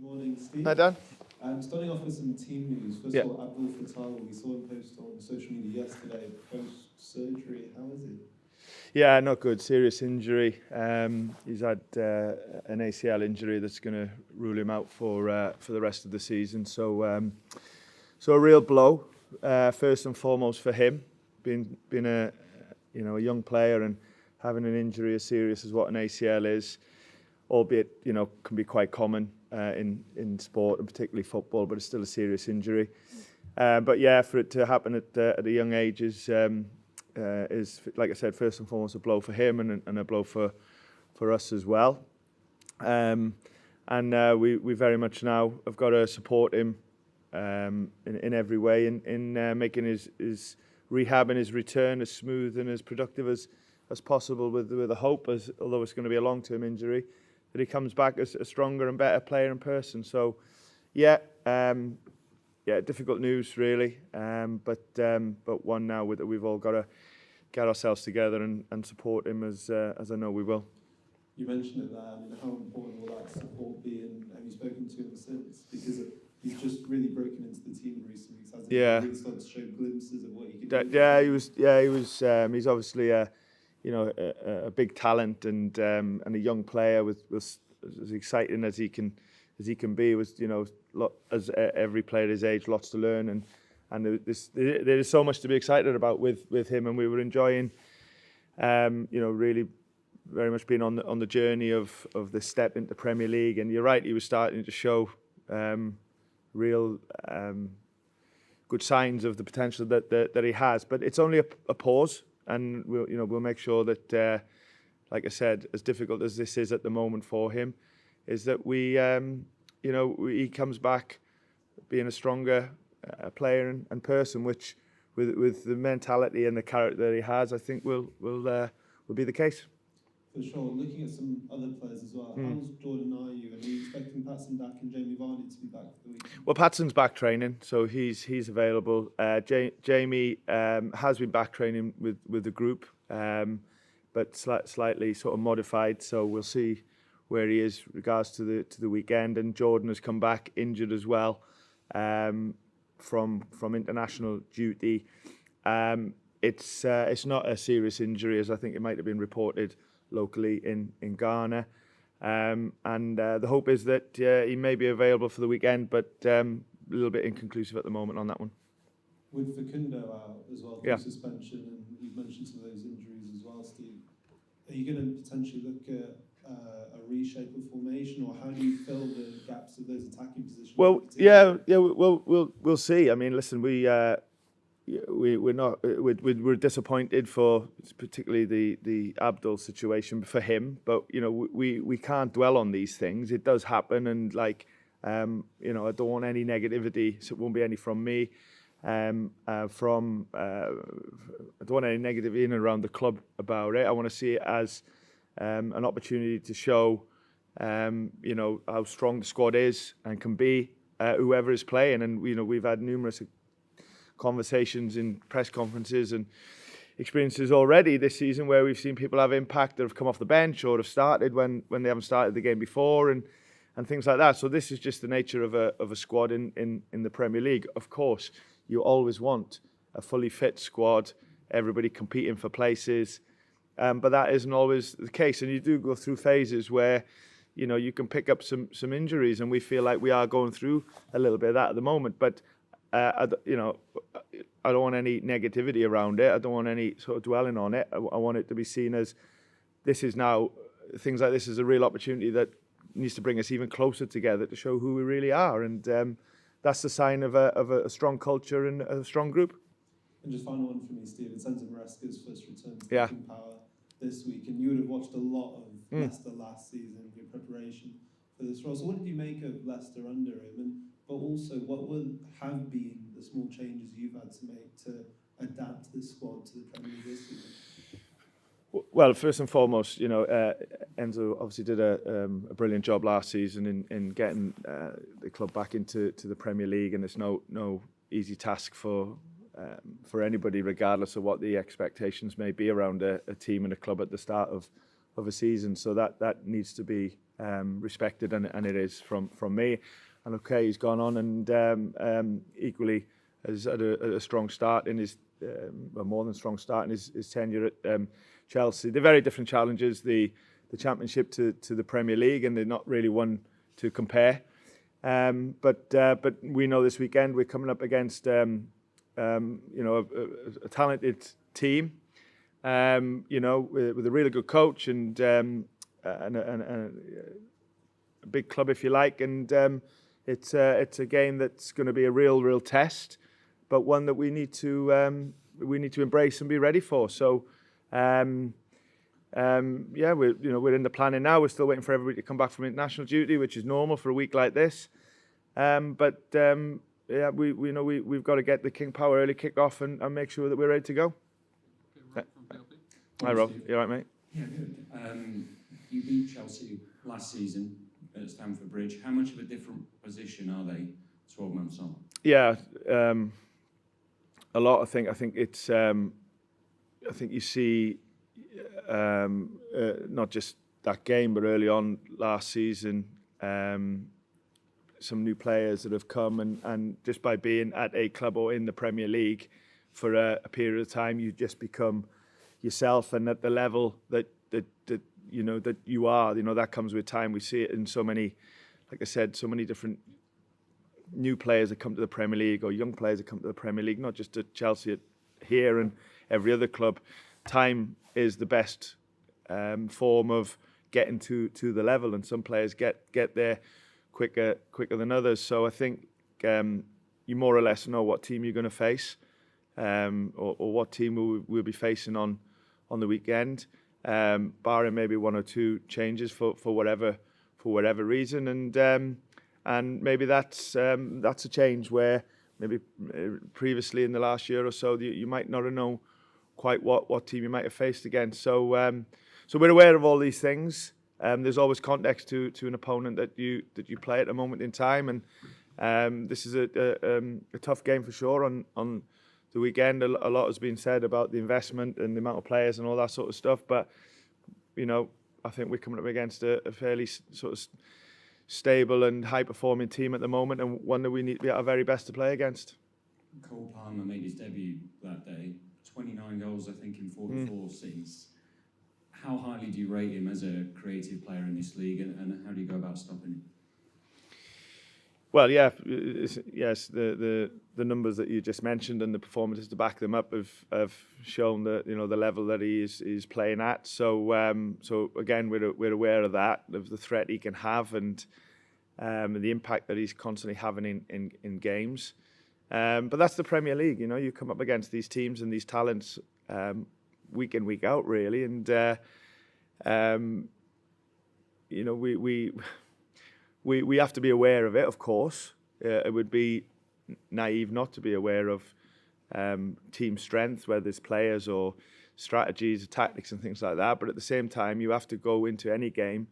Morning, Steve. Hi, Dan. Starting off with some team news. First of all, Abdul Fattah, we saw him post on social media yesterday, post-surgery. How is he? Yeah, not good. Serious injury. He's had an ACL injury that's going to rule him out for the rest of the season. So a real blow, first and foremost for him, being a young player and having an injury as serious as what an ACL is, albeit can be quite common in sport and particularly football, but it's still a serious injury. But yeah, for it to happen at a young age is, like I said, first and foremost a blow for him and a blow for us as well. We very much now have got to support him in every way in making his rehab and his return as smooth and as productive as possible, with a hope, although it's going to be a long-term injury, that he comes back as a stronger and better player in person. So difficult news really, but one now that we've all got to get ourselves together and support him as I know we will. You mentioned it there. I mean, how important will that support be, and have you spoken to him since? Because he's just really broken into the team in recent weeks, hasn't he? Yeah. He really started to show glimpses of what he could do. He was. He's obviously a big talent and a young player with as exciting as he can be. Was as every player his age, lots to learn, and there is so much to be excited about with him, and we were enjoying really very much being on the journey of this step into Premier League. And you're right, he was starting to show real good signs of the potential that he has. But it's only a pause, and we'll make sure that, like I said, as difficult as this is at the moment for him, is that he comes back being a stronger player and person, which with the mentality and the character that he has, I think will be the case. For sure. Looking at some other players as well, how's Jordan Ayew? And are you expecting Patson Dak and Jamie Vardy to be back for the weekend? Well, Patson's back training, so he's available. Jamie has been back training with the group, but slightly sort of modified. So we'll see where he is regards to the weekend. And Jordan has come back injured as well from international duty. It's not a serious injury, as I think it might have been reported locally in Ghana, and the hope is that he may be available for the weekend, but a little bit inconclusive at the moment on that one. With Facundo out as well through suspension, and you've mentioned some of those injuries as well, Steve, are you going to potentially look at a reshape of formation, or how do you fill the gaps of those attacking positions? Well, we'll see. I mean, listen, we're disappointed for particularly the Abdul situation for him, but we can't dwell on these things. It does happen, and I don't want any negativity, so it won't be any from me. I don't want any negativity in and around the club about it. I want to see it as an opportunity to show how strong the squad is and can be, whoever is playing. And we've had numerous conversations in press conferences and experiences already this season where we've seen people have impact that have come off the bench or have started when they haven't started the game before and things like that. So this is just the nature of a squad in the Premier League. Of course, you always want a fully fit squad, everybody competing for places, but that isn't always the case. And you do go through phases where you can pick up some injuries, and we feel like we are going through a little bit of that at the moment. But I don't want any negativity around it. I don't want any sort of dwelling on it. I want it to be seen as things like this is a real opportunity that needs to bring us even closer together to show who we really are. And that's the sign of a strong culture and a strong group. And just final one for me, Steve. It's Enzo Maresca's first return to taking power this week, and you would have watched a lot of Leicester last season in your preparation for this role. So what did you make of Leicester under him? But also, what would have been the small changes you've had to make to adapt the squad to the Premier League this season? Well, first and foremost, Enzo obviously did a brilliant job last season in getting the club back into the Premier League, and it's no easy task for anybody, regardless of what the expectations may be around a team and a club at the start of a season. So that needs to be respected, and it is from me. And okay, he's gone on and equally has had a strong start in his, a more than strong start in his tenure at Chelsea. They're very different challenges, the Championship to the Premier League, and they're not really one to compare. But we know this weekend we're coming up against a talented team, with a really good coach and a big club, if you like, and it's a game that's going to be a real test, but one that we need to embrace and be ready for. So, we're in the planning now. We're still waiting for everybody to come back from international duty, which is normal for a week like this. We've got to get the King Power early kick-off and make sure that we're ready to go. Hi, Rob. You all right, mate? Yeah, good. You beat Chelsea last season at Stamford Bridge. How much of a different position are they 12 months on? Yeah, a lot. I think it's. I think you see not just that game, but early on last season, some new players that have come and just by being at a club or in the Premier League for a period of time, you just become yourself, and at the level that you are, that comes with time. We see it in so many, like I said, so many different new players that come to the Premier League, or young players that come to the Premier League, not just at Chelsea, here and every other club. Time is the best form of getting to the level, and some players get there quicker than others. So I think you more or less know what team you're going to face, or what team we'll be facing on the weekend, barring maybe one or two changes for whatever reason, and maybe that's a change where maybe previously in the last year or so you might not have known quite what team you might have faced against. So we're aware of all these things. There's always context to an opponent that you play at a moment in time, and this is a tough game for sure on the weekend. A lot has been said about the investment and the amount of players and all that sort of stuff, but I think we're coming up against a fairly sort of stable and high-performing team at the moment, and one that we need to be at our very best to play against. Cole Palmer made his debut that day. 29 goals, I think, in 44 since. How highly do you rate him as a creative player in this league, and how do you go about stopping him? Well, yes, the numbers that you just mentioned and the performances to back them up have shown that the level that he is playing at. So again, we're aware of that, of the threat he can have, and the impact that he's constantly having in games. But that's the Premier League. You come up against these teams and these talents week in, week out, really, and we have to be aware of it, of course. It would be naive not to be aware of team strength, whether it's players or strategies, tactics and things like that. But at the same time, you have to go into any game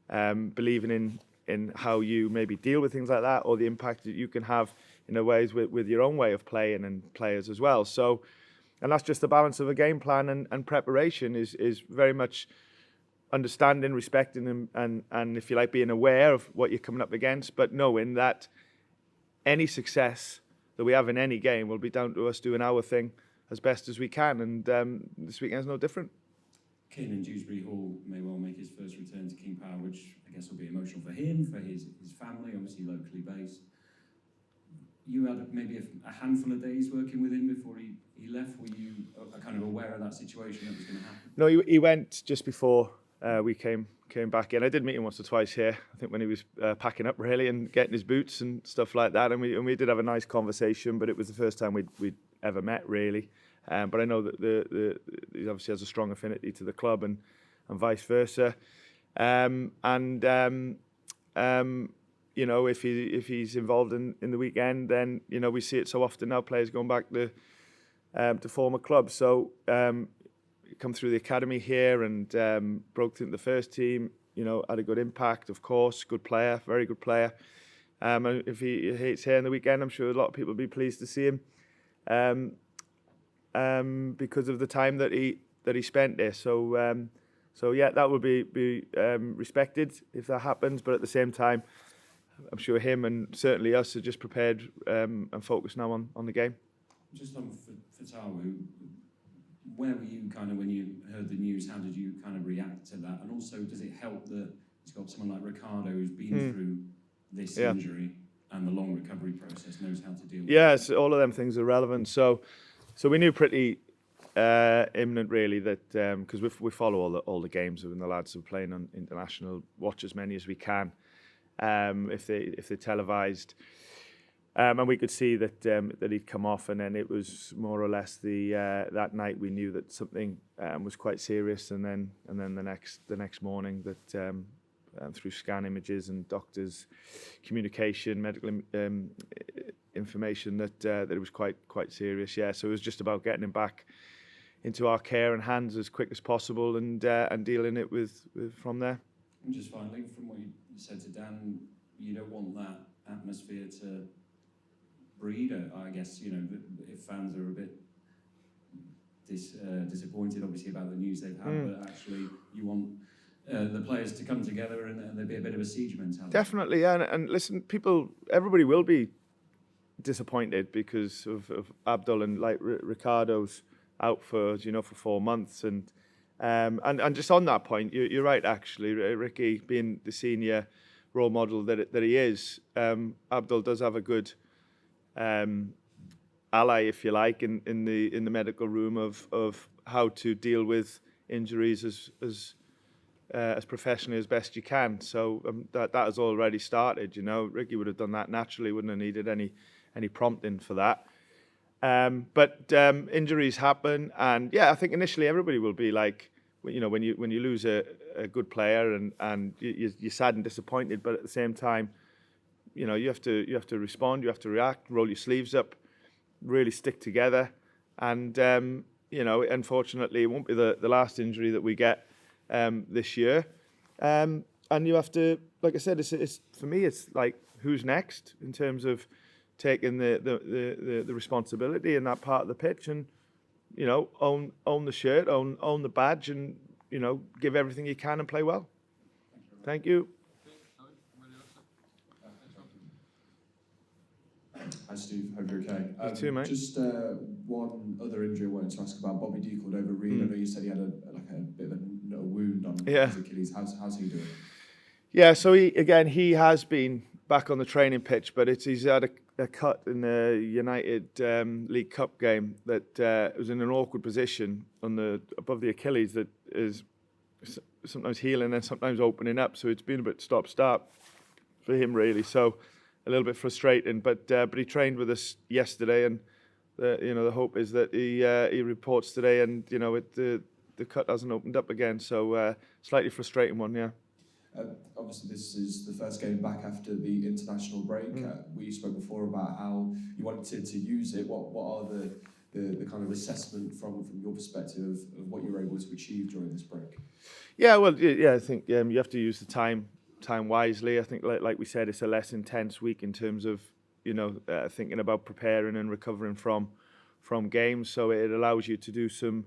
believing in how you maybe deal with things like that, or the impact that you can have in ways with your own way of playing and players as well. So, and that's just the balance of a game plan and preparation is very much understanding, respecting them, and if you like, being aware of what you're coming up against, but knowing that any success that we have in any game will be down to us doing our thing as best as we can, and this weekend's no different. Kiernan Dewsbury Hall may well make his first return to King Power, which I guess will be emotional for him, for his family, obviously locally based. You had maybe a handful of days working with him before he left. Were you kind of aware of that situation that was going to happen? No, he went just before we came back in. I did meet him once or twice here, I think when he was packing up really and getting his boots and stuff like that, and we did have a nice conversation, but it was the first time we'd ever met really. But I know that he obviously has a strong affinity to the club and vice versa. If he's involved in the weekend, then we see it so often now, players going back to former clubs. So come through the academy here and broke through the first team. Had a good impact, of course. Good player, very good player. And if he's here in the weekend, I'm sure a lot of people will be pleased to see him. Because of the time that he spent there. So So yeah, that would be respected if that happens. But at the same time, I'm sure him and certainly us are just prepared and focused now on the game. Just on Fatawu, where were you kind of when you heard the news? How did you kind of react to that? And also, does it help that he's got someone like Ricardo who's been through this injury and the long recovery process, knows how to deal with it? Yeah, so all of them things are relevant. So we knew pretty imminent really that because we follow all the games when the lads are playing on international, watch as many as we can if they're televised. And we could see that he'd come off, and then it was more or less that night we knew that something was quite serious, and then the next morning that through scan images and doctors' communication, medical information that it was quite serious. Yeah, so it was just about getting him back into our care and hands as quick as possible, and dealing it with from there. And just finally, from what you said to Dan, you don't want that atmosphere to breed. I guess, if fans are a bit disappointed, obviously, about the news they've had, but actually you want the players to come together and there be a bit of a siege mentality. Definitely, yeah. And listen, everybody will be disappointed because of Abdul, and like Ricardo's out for 4 months, and just on that point, you're right. Actually, Ricky being the senior role model that he is, Abdul does have a good ally, if you like, in the medical room of how to deal with injuries as professionally as best you can. So that has already started. Ricky would have done that naturally, wouldn't have needed any prompting for that. But injuries happen, and yeah, I think initially everybody will be like, when you lose a good player, and you're sad and disappointed, but at the same time, you have to respond, you have to react, roll your sleeves up, really stick together, and unfortunately, it won't be the last injury that we get this year, and you have to, like I said, it's for me, it's like who's next in terms of taking the responsibility in that part of the pitch, and own the shirt, own the badge, and give everything you can and play well. Thank you. Hi Steve, hope you're okay. You too, mate. Just one other injury I wanted to ask about. Bobby D called over Reed. I know you said he had a bit of a wound on his Achilles. How's he doing? Yeah, so he has been back on the training pitch, but he's had a cut in the United League Cup game that was in an awkward position above the Achilles that is sometimes healing and sometimes opening up. So it's been a bit stop-start for him, really. So a little bit frustrating, but he trained with us yesterday, and the hope is that he reports today, and the cut hasn't opened up again. So slightly frustrating one, yeah. Obviously, this is the first game back after the international break. We spoke before about how you wanted to use it. What are the kind of assessment from your perspective of what you were able to achieve during this break? Yeah, well, I think you have to use the time wisely. I think, like we said, it's a less intense week in terms of thinking about preparing and recovering from games. So it allows you to do some.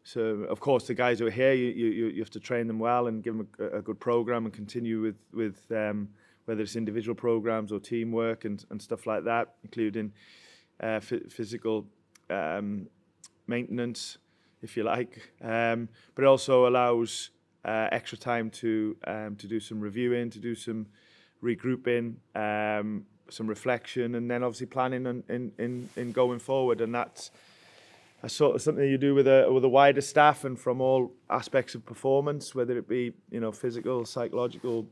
So of course, the guys who are here, you have to train them well and give them a good program and continue with whether it's individual programs or teamwork and stuff like that, including physical maintenance, if you like. But it also allows extra time to do some reviewing, to do some regrouping, some reflection, and then obviously planning in going forward. And that's sort of something you do with a wider staff and from all aspects of performance, whether it be physical, psychological.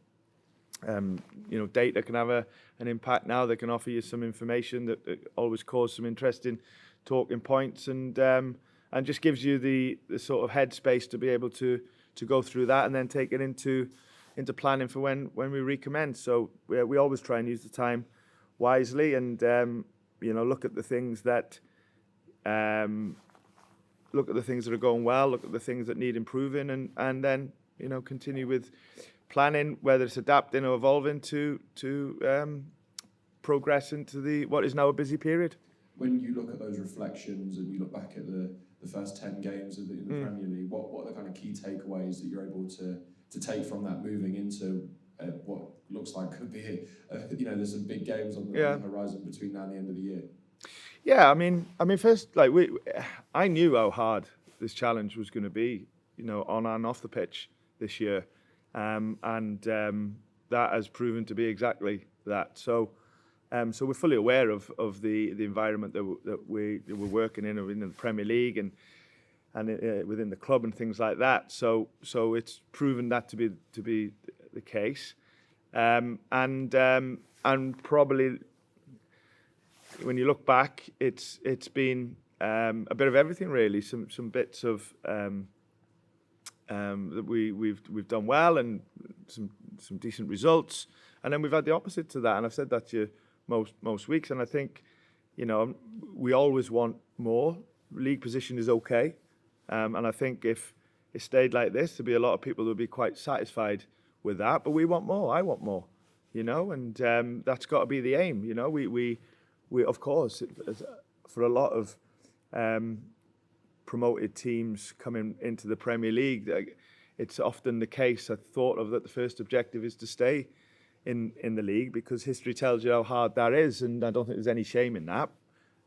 Data can have an impact now. They can offer you some information that always cause some interesting talking points, and just gives you the sort of headspace to be able to go through that and then take it into planning for when we recommence. So we always try and use the time wisely, and look at the things that are going well, look at the things that need improving, and then continue with planning, whether it's adapting or evolving to progress into what is now a busy period. When you look at those reflections and you look back at the the first 10 games in the Premier League. What are the kind of key takeaways that you're able to take from that moving into what looks like could be, there's some big games on the horizon between now and the end of the year? Yeah, I mean, first, I knew how hard this challenge was going to be, on and off the pitch this year, and that has proven to be exactly that. So we're fully aware of the environment that we're working in the Premier League and within the club and things like that. So it's proven that to be the case, and probably when you look back, it's been a bit of everything really. Some bits of that we've done well and some decent results, and then we've had the opposite to that. And I've said that to you most weeks. And I think, we always want more. League position is okay, and I think if it stayed like this, there'd be a lot of people who would be quite satisfied with that. But we want more. I want more. And that's got to be the aim. We of course, for a lot of promoted teams coming into the Premier League, it's often the case, I thought of, that the first objective is to stay in the league, because history tells you how hard that is, and I don't think there's any shame in that.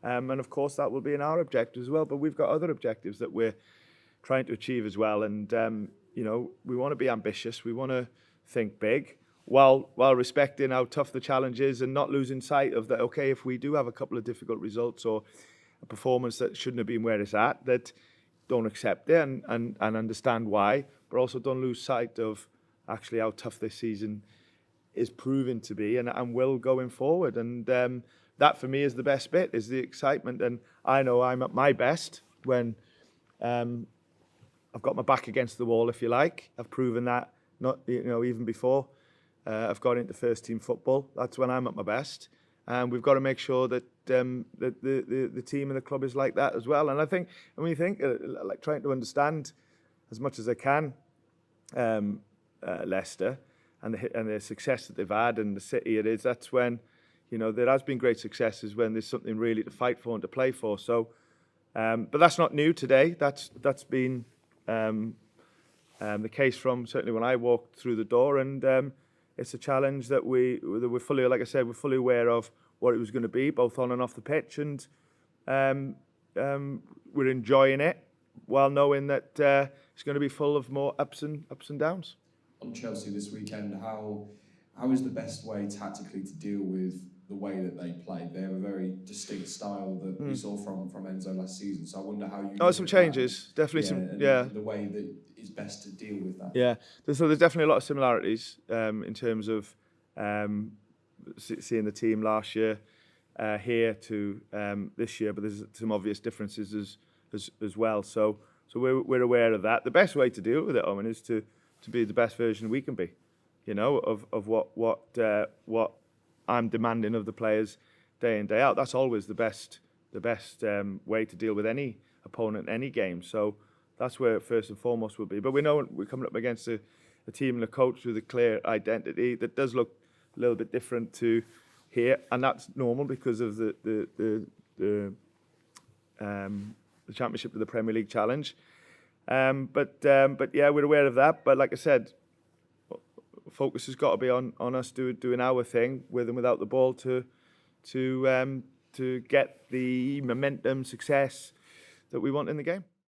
And of course, that will be in our objective as well, but we've got other objectives that we're trying to achieve as well. And, we want to be ambitious, we want to think big, while respecting how tough the challenge is and not losing sight of that, okay, if we do have a couple of difficult results or a performance that shouldn't have been where it's at, that don't accept it and understand why, but also don't lose sight of actually how tough this season is proving to be and will going forward. And that for me is the best bit, is the excitement. And I know I'm at my best when I've got my back against the wall, if you like. I've proven that, not even before I've got into first team football. That's when I'm at my best. And we've got to make sure that the team and the club is like that as well. And I think, when you think, like trying to understand as much as I can Leicester and the success that they've had and the city it is, that's when, there has been great successes when there's something really to fight for and to play for. So, but that's not new today. That's been the case from certainly when I walked through the door, and it's a challenge that we're fully, like I said, we're fully aware of what it was going to be, both on and off the pitch, and we're enjoying it while knowing that it's going to be full of more ups and downs. On Chelsea this weekend, how is the best way tactically to deal with the way that they play? They have a very distinct style that we saw from Enzo last season. So I wonder how you. Some changes, definitely the way that is best to deal with that. Yeah, there's definitely a lot of similarities in terms of seeing the team last year here to this year, but there's some obvious differences as well. So we're aware of that. The best way to deal with it, Owen, is to be the best version we can be, of what I'm demanding of the players day in, day out. That's always the best way to deal with any opponent, any game. So that's where first and foremost will be. But we know we're coming up against a team and a coach with a clear identity that does look a little bit different to here, and that's normal because of the Championship of the Premier League Challenge. But yeah, we're aware of that. But like I said, focus has got to be on us doing our thing with and without the ball to get the momentum, success that we want in the game.